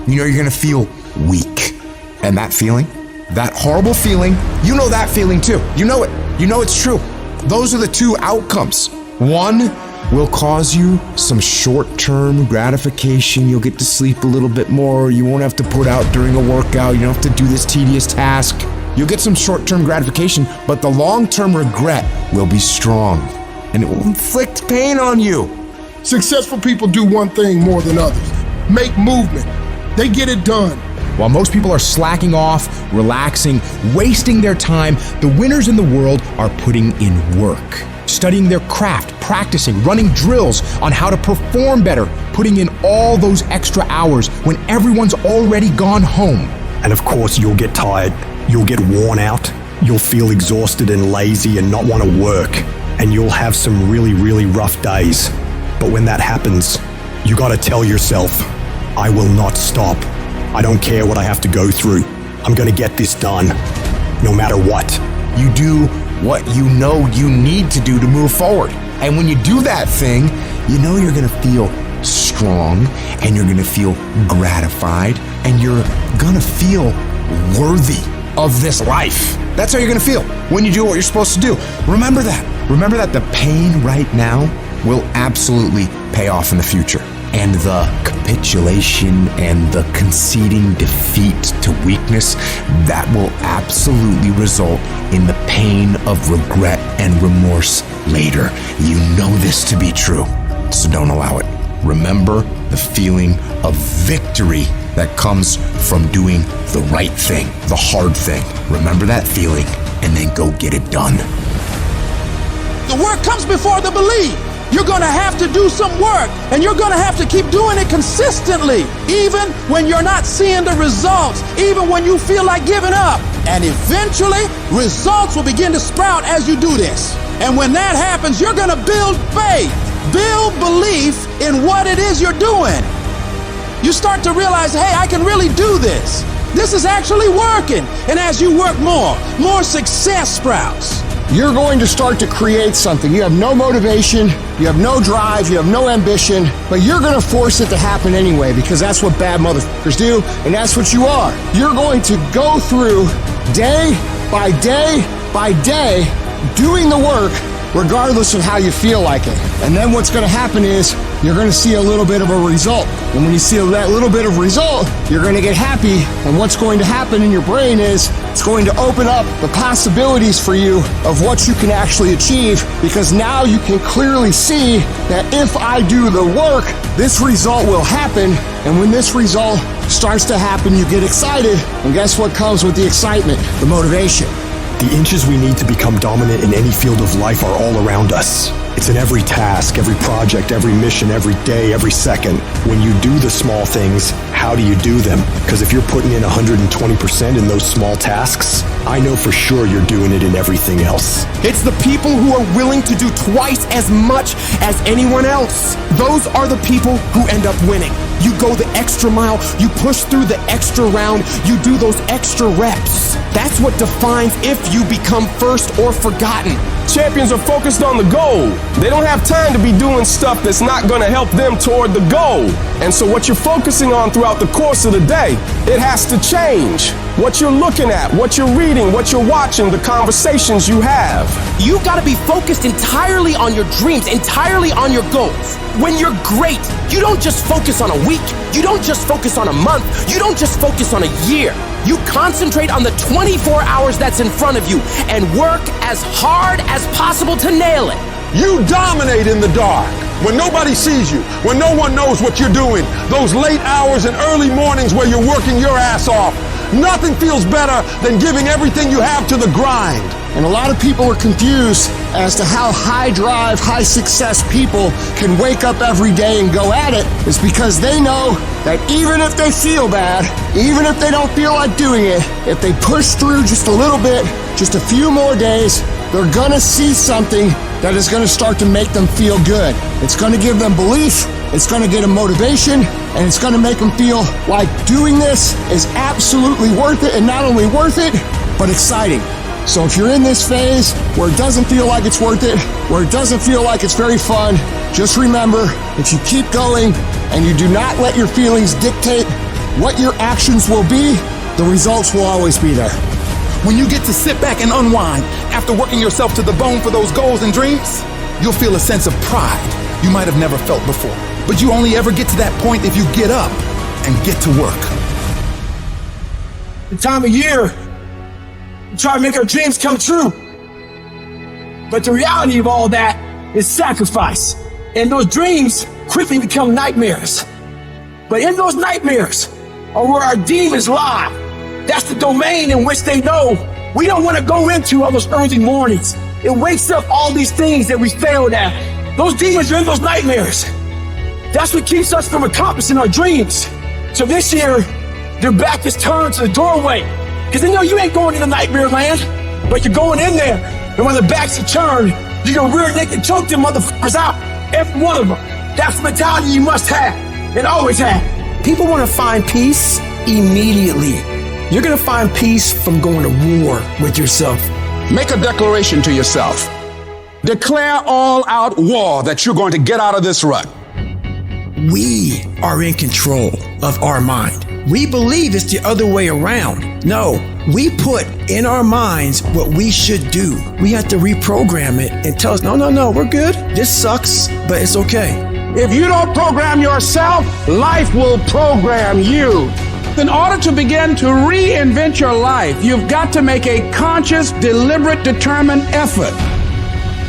You know you're gonna feel weak. And that feeling, that horrible feeling, you know that feeling too. You know it. You know it's true. Those are the two outcomes. One will cause you some short-term gratification. You'll get to sleep a little bit more. You won't have to put out during a workout. You don't have to do this tedious task. You'll get some short-term gratification, but the long-term regret will be strong, and it will inflict pain on you.
Successful people do one thing more than others: make movement. They get it done.
While most people are slacking off, relaxing, wasting their time, the winners in the world are putting in work, studying their craft, practicing, running drills on how to perform better, putting in all those extra hours when everyone's already gone home.
And of course, you'll get tired, you'll get worn out, you'll feel exhausted and lazy and not want to work, and you'll have some really, really rough days. But when that happens, you gotta tell yourself, I will not stop. I don't care what I have to go through. I'm gonna get this done, no matter what.
You do what you know you need to do to move forward. And when you do that thing, you know you're gonna feel strong, and you're gonna feel gratified, and you're gonna feel worthy of this life. That's how you're gonna feel when you do what you're supposed to do. Remember that. Remember that the pain right now will absolutely pay off in the future. And the capitulation and the conceding defeat to weakness, that will absolutely result in the pain of regret and remorse later. You know this to be true, so don't allow it. Remember the feeling of victory that comes from doing the right thing, the hard thing. Remember that feeling, and then go get it done.
The work comes before the belief. You're gonna have to do some work, and you're gonna have to keep doing it consistently, even when you're not seeing the results, even when you feel like giving up. And eventually, results will begin to sprout as you do this. And when that happens, you're gonna build faith, build belief in what it is you're doing. You start to realize, hey, I can really do this. This is actually working. And as you work more success sprouts.
You're going to start to create something. You have no motivation, you have no drive, you have no ambition, but you're going to force it to happen anyway, because that's what bad motherfuckers do, and that's what you are. You're going to go through day by day by day doing the work regardless of how you feel like it. And then what's going to happen is you're going to see a little bit of a result. And when you see that little bit of result, you're going to get happy. And what's going to happen in your brain is it's going to open up the possibilities for you of what you can actually achieve, because now you can clearly see that if I do the work, this result will happen. And when this result starts to happen, you get excited. And guess what comes with the excitement? The motivation.
The inches we need to become dominant in any field of life are all around us. It's in every task, every project, every mission, every day, every second. When you do the small things, how do you do them? Because if you're putting in 120% in those small tasks, I know for sure you're doing it in everything else.
It's the people who are willing to do twice as much as anyone else. Those are the people who end up winning. You go the extra mile, you push through the extra round, you do those extra reps. That's what defines if you become first or forgotten.
Champions are focused on the goal. They don't have time to be doing stuff that's not going to help them toward the goal. And so what you're focusing on throughout the course of the day, it has to change. What you're looking at, what you're reading, what you're watching, the conversations you have.
You gotta be focused entirely on your dreams, entirely on your goals. When you're great, you don't just focus on a week, you don't just focus on a month, you don't just focus on a year. You concentrate on the 24 hours that's in front of you and work as hard as possible to nail it.
You dominate in the dark. When nobody sees you, when no one knows what you're doing, those late hours and early mornings where you're working your ass off, nothing feels better than giving everything you have to the grind.
And a lot of people are confused as to how high drive, high success people can wake up every day and go at it. It's because they know that even if they feel bad, even if they don't feel like doing it, if they push through just a little bit, just a few more days, they're gonna see something that is gonna start to make them feel good. It's gonna give them belief, it's gonna get them motivation, and it's gonna make them feel like doing this is absolutely worth it, and not only worth it, but exciting. So if you're in this phase where it doesn't feel like it's worth it, where it doesn't feel like it's very fun, just remember, if you keep going and you do not let your feelings dictate what your actions will be, the results will always be there.
When you get to sit back and unwind after working yourself to the bone for those goals and dreams, you'll feel a sense of pride you might have never felt before. But you only ever get to that point if you get up and get to work.
The time of year, we try to make our dreams come true. But the reality of all that is sacrifice. And those dreams quickly become nightmares. But in those nightmares are where our demons lie. That's the domain in which they know we don't want to go into on those early mornings. It wakes up all these things that we failed at. Those demons are in those nightmares. That's what keeps us from accomplishing our dreams. So this year, their back is turned to the doorway. Because they know you ain't going into nightmare land, but you're going in there. And when the backs are turned, you're going to rear naked choke them motherfuckers out. Every one of them. That's the mentality you must have and always have.
People want to find peace immediately. You're going to find peace from going to war with yourself.
Make a declaration to yourself. Declare all out war that you're going to get out of this rut.
We are in control of our mind. We believe it's the other way around. No, we put in our minds what we should do. We have to reprogram it and tell us, no, we're good. This sucks, but it's okay.
If you don't program yourself, life will program you. In order to begin to reinvent your life, you've got to make a conscious, deliberate, determined effort.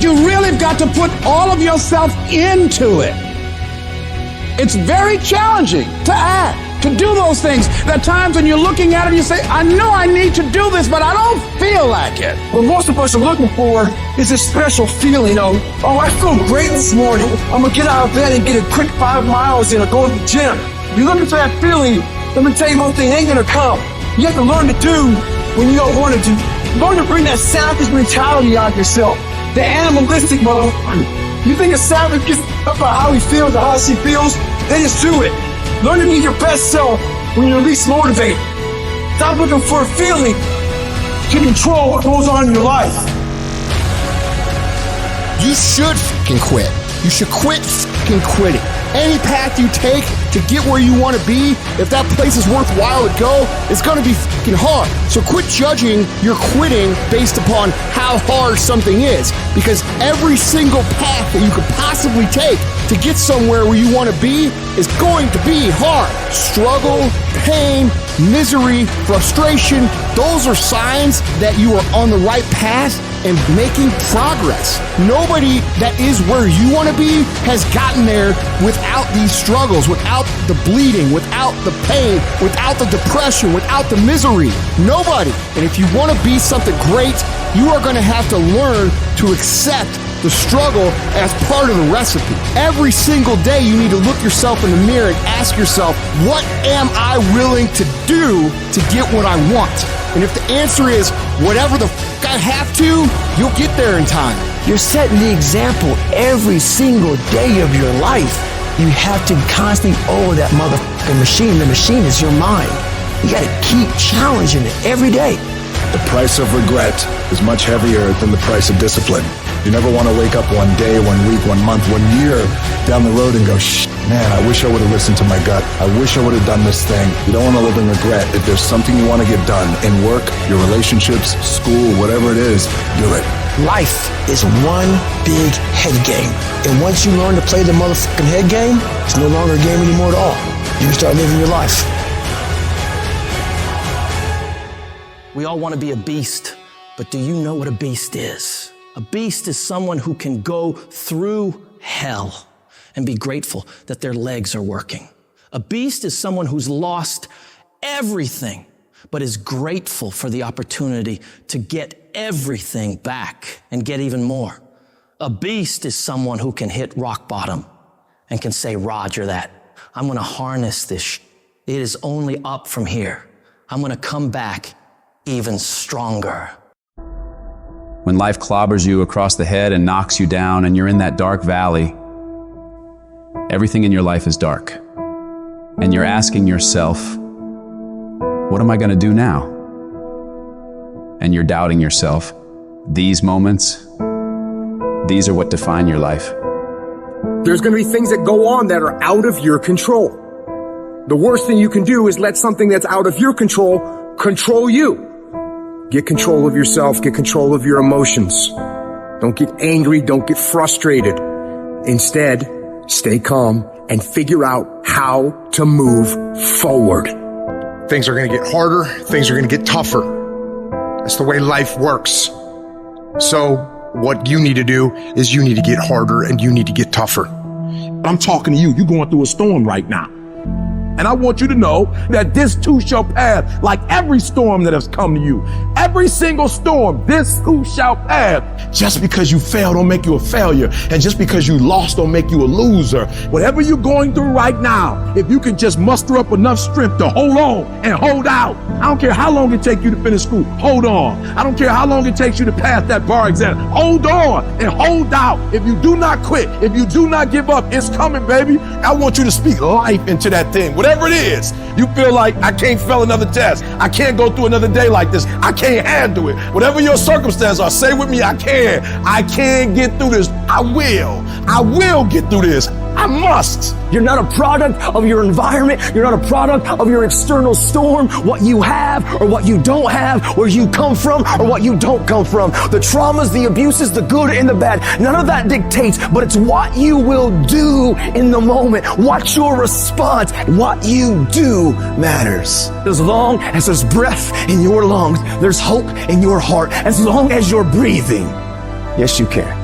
You really have got to put all of yourself into it. It's very challenging to act, to do those things. There are times when you're looking at it and you say, I know I need to do this, but I don't feel like it.
What most of us are looking for is a special feeling of, oh, I feel great this morning. I'm going to get out of bed and get a quick 5 miles in or go to the gym. You're looking for that feeling. Let me tell you one thing, it ain't going to come. You have to learn to do when you don't want to do. Learn to bring that savage mentality out of yourself. The animalistic motherfucker. You think a savage gets up about how he feels or how she feels? Then just do it. Learn to be your best self when you're least motivated. Stop looking for a feeling to control what goes on in your life.
You should fucking quit. You should quit fucking quitting. Any path you take to get where you want to be, if that place is worthwhile to go, it's going to be fucking hard. So quit judging your quitting based upon how hard something is, because every single path that you could possibly take to get somewhere where you want to be is going to be hard. Struggle, pain, misery, frustration, those are signs that you are on the right path and making progress. Nobody that is where you want to be has gotten there without these struggles, without the bleeding, without the pain, without the depression, without the misery. Nobody. And if you want to be something great, you are going to have to learn to accept the struggle as part of the recipe. Every single day you need to look yourself in the mirror and ask yourself, what am I willing to do to get what I want? And if the answer is whatever the fuck I have to, you'll get there in time.
You're setting the example every single day of your life. You have to constantly owe that motherfucking machine. The machine is your mind. You gotta keep challenging it every day.
The price of regret is much heavier than the price of discipline. You never want to wake up one day, 1 week, 1 month, 1 year down the road and go, man, I wish I would have listened to my gut. I wish I would have done this thing. You don't want to live in regret. If there's something you want to get done in work, your relationships, school, whatever it is, do it.
Life is one big head game. And once you learn to play the motherfucking head game, it's no longer a game anymore at all. You can start living your life. We all want to be a beast, but do you know what a beast is? A beast is someone who can go through hell and be grateful that their legs are working. A beast is someone who's lost everything, but is grateful for the opportunity to get everything back and get even more. A beast is someone who can hit rock bottom and can say, Roger that. I'm gonna harness this. It is only up from here. I'm gonna come back even stronger.
When life clobbers you across the head and knocks you down and you're in that dark valley, everything in your life is dark. And you're asking yourself, what am I going to do now? And you're doubting yourself. These moments, these are what define your life.
There's going to be things that go on that are out of your control. The worst thing you can do is let something that's out of your control control you. Get control of yourself, get control of your emotions. Don't get angry, don't get frustrated. Instead, stay calm and figure out how to move forward.
Things are going to get harder, things are going to get tougher. That's the way life works. So what you need to do is you need to get harder and you need to get tougher.
I'm talking to you. You're going through a storm right now. And I want you to know that this too shall pass, like every storm that has come to you. Every single storm, this too shall pass. Just because you fail don't make you a failure. And just because you lost don't make you a loser. Whatever you're going through right now, if you can just muster up enough strength to hold on and hold out. I don't care how long it takes you to finish school. Hold on. I don't care how long it takes you to pass that bar exam. Hold on and hold out. If you do not quit, if you do not give up, it's coming, baby. I want you to speak life into that thing. Whatever it is, you feel like I can't fail another test. I can't go through another day like this. I can't handle it. Whatever your circumstance are, say with me, I can. I can get through this. I will get through this. I must.
You're not a product of your environment. You're not a product of your external storm, what you have or what you don't have, where you come from or what you don't come from. The traumas, the abuses, the good and the bad. None of that dictates, but it's what you will do in the moment. What's your response? What you do matters. As long as there's breath in your lungs, there's hope in your heart. As long as you're breathing, yes, you can.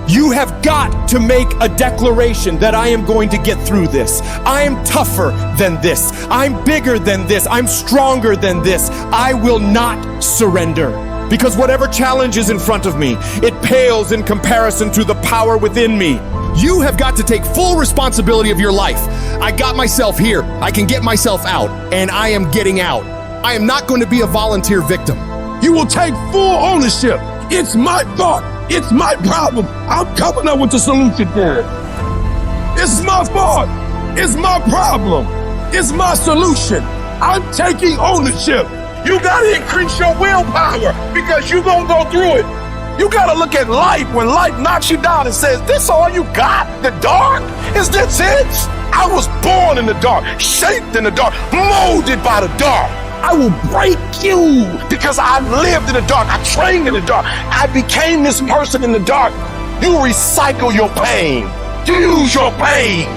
You have got to make a declaration that I am going to get through this. I am tougher than this. I'm bigger than this. I'm stronger than this. I will not surrender. Because whatever challenge is in front of me, it pales in comparison to the power within me. You have got to take full responsibility of your life. I got myself here. I can get myself out, and I am getting out. I am not going to be a volunteer victim.
You will take full ownership. It's my thought. It's my problem. I'm coming up with a solution for it. It's my fault. It's my problem. It's my solution. I'm taking ownership. You gotta increase your willpower because you're gonna go through it. You gotta look at life when life knocks you down and says, this all you got? The dark?
Is this it? I was born in the dark, shaped in the dark, molded by the dark. I will break you because I lived in the dark. I trained in the dark. I became this person in the dark. You recycle your pain. You use your pain.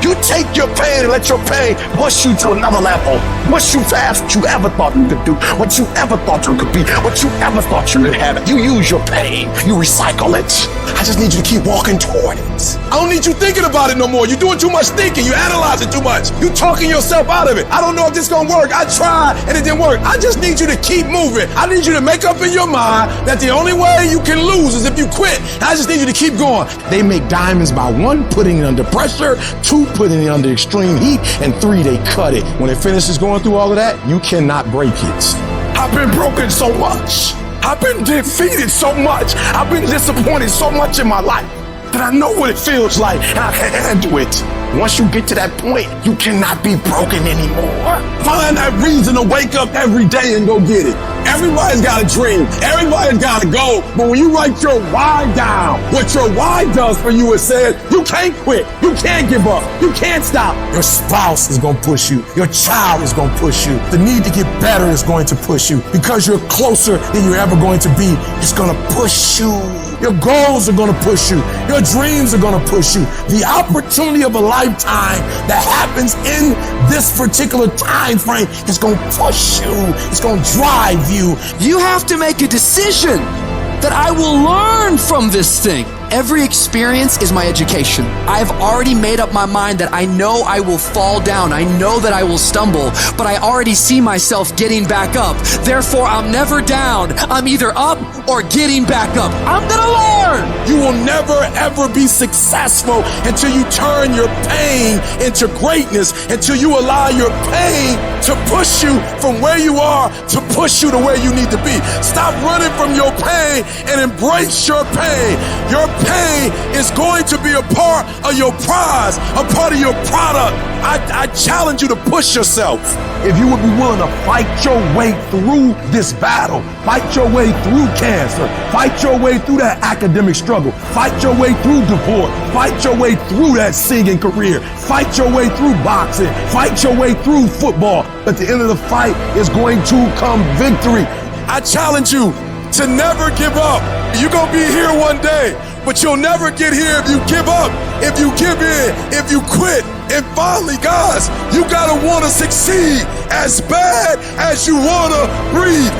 You take your pain and let your pain push you to another level. Push you past what you ever thought you could do, what you ever thought you could be, what you ever thought you could have. You use your pain. You recycle it. I just need you to keep walking toward it. I don't need you thinking about it no more. You're doing too much thinking. You're analyzing too much. You're talking yourself out of it. I don't know if this is going to work. I tried and it didn't work. I just need you to keep moving. I need you to make up in your mind that the only way you can lose is if you quit. I just need you to keep going. They make diamonds by 1, putting it under pressure, 2, putting it under extreme heat, and 3, they cut it. When it finishes going through all of that, you cannot break it. I've been broken so much. I've been defeated so much. I've been disappointed so much in my life that I know what it feels like and I can handle it. Once you get to that point, you cannot be broken anymore. Find that reason to wake up every day and go get it. Everybody's got a dream. Everybody's got a goal. But when you write your why down, what your why does for you is says, you can't quit. You can't give up. You can't stop. Your spouse is going to push you. Your child is going to push you. The need to get better is going to push you. Because you're closer than you're ever going to be, it's going to push you. Your goals are going to push you. Your dreams are going to push you. The opportunity of a lifetime that happens in this particular time frame is going to push you. It's going to drive you.
You have to make a decision that I will learn from this thing. Every experience is my education. I have already made up my mind that I know I will fall down. I know that I will stumble, but I already see myself getting back up. Therefore, I'm never down. I'm either up or getting back up. I'm gonna learn.
You will never ever be successful until you turn your pain into greatness, until you allow your pain to push you from where you are to push you to where you need to be. Stop running from your pain and embrace your pain. Your pain is going to be a part of your prize, a part of your product. I challenge you to push yourself. If you would be willing to fight your way through this battle, fight your way through cancer, fight your way through that academic struggle, fight your way through divorce, fight your way through that singing career, fight your way through boxing, fight your way through football. At the end of the fight is going to come victory. I challenge you to never give up. You're going to be here one day, but you'll never get here if you give up, if you give in, if you quit. And finally, guys, you got to want to succeed as bad as you want to breathe.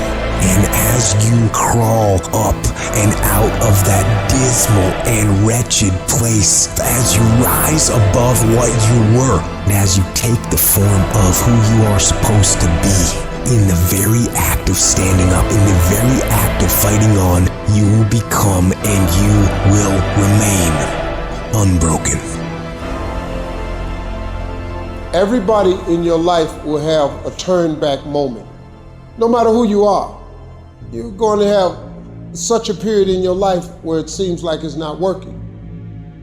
And as you crawl up and out of that dismal and wretched place, as you rise above what you were, and as you take the form of who you are supposed to be, in the very act of standing up, in the very act of fighting on, you will become and you will remain unbroken.
Everybody in your life will have a turn back moment. No matter who you are, you're going to have such a period in your life where it seems like it's not working.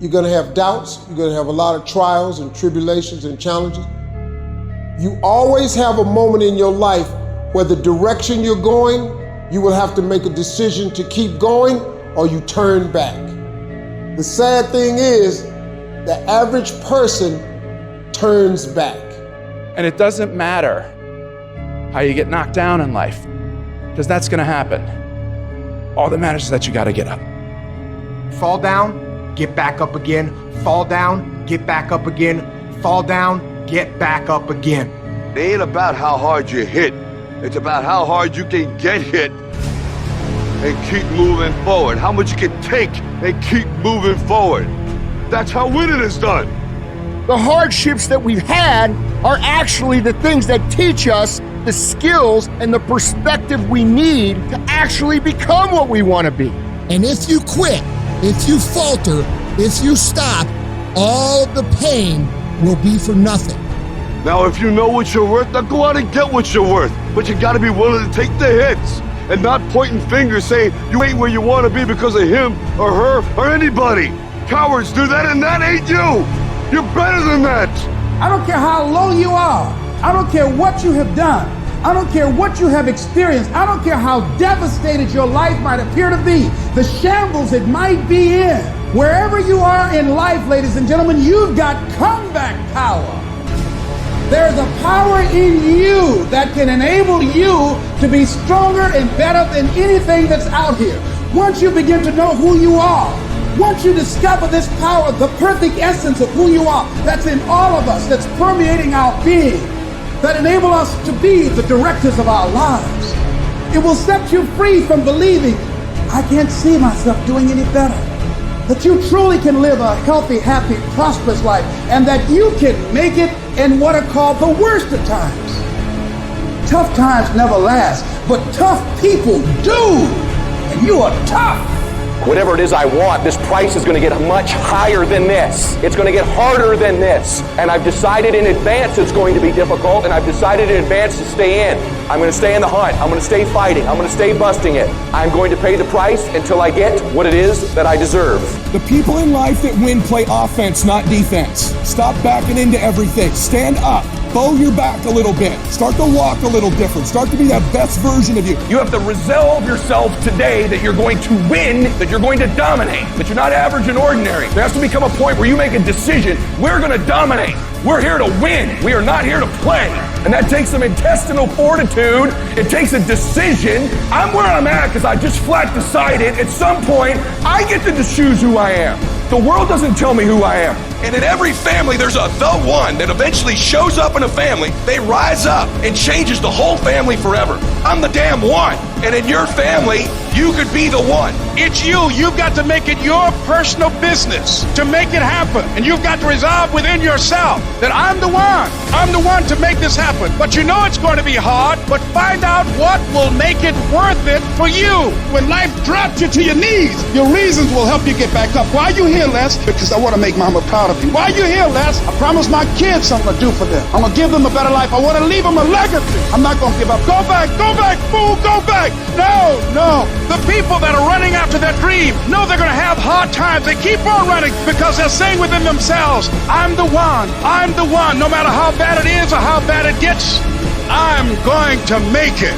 You're going to have doubts. You're going to have a lot of trials and tribulations and challenges. You always have a moment in your life where the direction you're going, you will have to make a decision to keep going or you turn back. The sad thing is, the average person turns back.
And it doesn't matter how you get knocked down in life, because that's going to happen. All that matters is that you got to get up.
Fall down, get back up again. Fall down, get back up again. Fall down, get back up again.
It ain't about how hard you hit. It's about how hard you can get hit and keep moving forward. How much you can take and keep moving forward. That's how winning is done.
The hardships that we've had are actually the things that teach us the skills and the perspective we need to actually become what we want to be.
And if you quit, if you falter, if you stop, all of the pain will be for nothing.
Now, if you know what you're worth, now go out and get what you're worth. But you gotta be willing to take the hits and not pointing fingers saying you ain't where you want to be because of him or her or anybody. Cowards do that, and that ain't you. You're better than that.
I don't care how low you are. I don't care what you have done. I don't care what you have experienced. I don't care how devastated your life might appear to be, the shambles it might be in. Wherever you are in life, ladies and gentlemen, you've got comeback power. There's a power in you that can enable you to be stronger and better than anything that's out here. Once you begin to know who you are, once you discover this power, the perfect essence of who you are, that's in all of us, that's permeating our being, that enable us to be the directors of our lives, it will set you free from believing, I can't see myself doing any better. That you truly can live a healthy, happy, prosperous life, and that you can make it in what are called the worst of times. Tough times never last, but tough people do, and you are tough.
Whatever it is I want, this price is going to get much higher than this. It's going to get harder than this. And I've decided in advance it's going to be difficult, and I've decided in advance to stay in. I'm going to stay in the hunt. I'm going to stay fighting. I'm going to stay busting it. I'm going to pay the price until I get what it is that I deserve.
The people in life that win play offense, not defense. Stop backing into everything. Stand up. Bow your back a little bit. Start to walk a little different. Start to be that best version of you.
You have to resolve yourself today that you're going to win, that you're going to dominate, that you're not average and ordinary. There has to become a point where you make a decision. We're going to dominate. We're here to win. We are not here to play. And that takes some intestinal fortitude. It takes a decision. I'm where I'm at because I just flat decided at some point I get to choose who I am. The world doesn't tell me who I am. And in every family, there's the one that eventually shows up in a family. They rise up and changes the whole family forever. I'm the damn one. And in your family, you could be the one.
It's you. You've got to make it your personal business to make it happen. And you've got to resolve within yourself that I'm the one. I'm the one to make this happen. But you know it's going to be hard, but find out what will make it worth it for you. When life drops you to your knees, your reasons will help you get back up. Why are you here, Les? Because I want to make mama proud of you. Why are you here, Les? I promise my kids something to do for them. I'm going to give them a better life. I want to leave them a legacy. I'm not going to give up. Go back, fool, go back. No. The people that are running after their dream know they're going to have hard times. They keep on running because they're saying within themselves, I'm the one. I'm the one. No matter how bad it is or how bad it gets, I'm going to make it.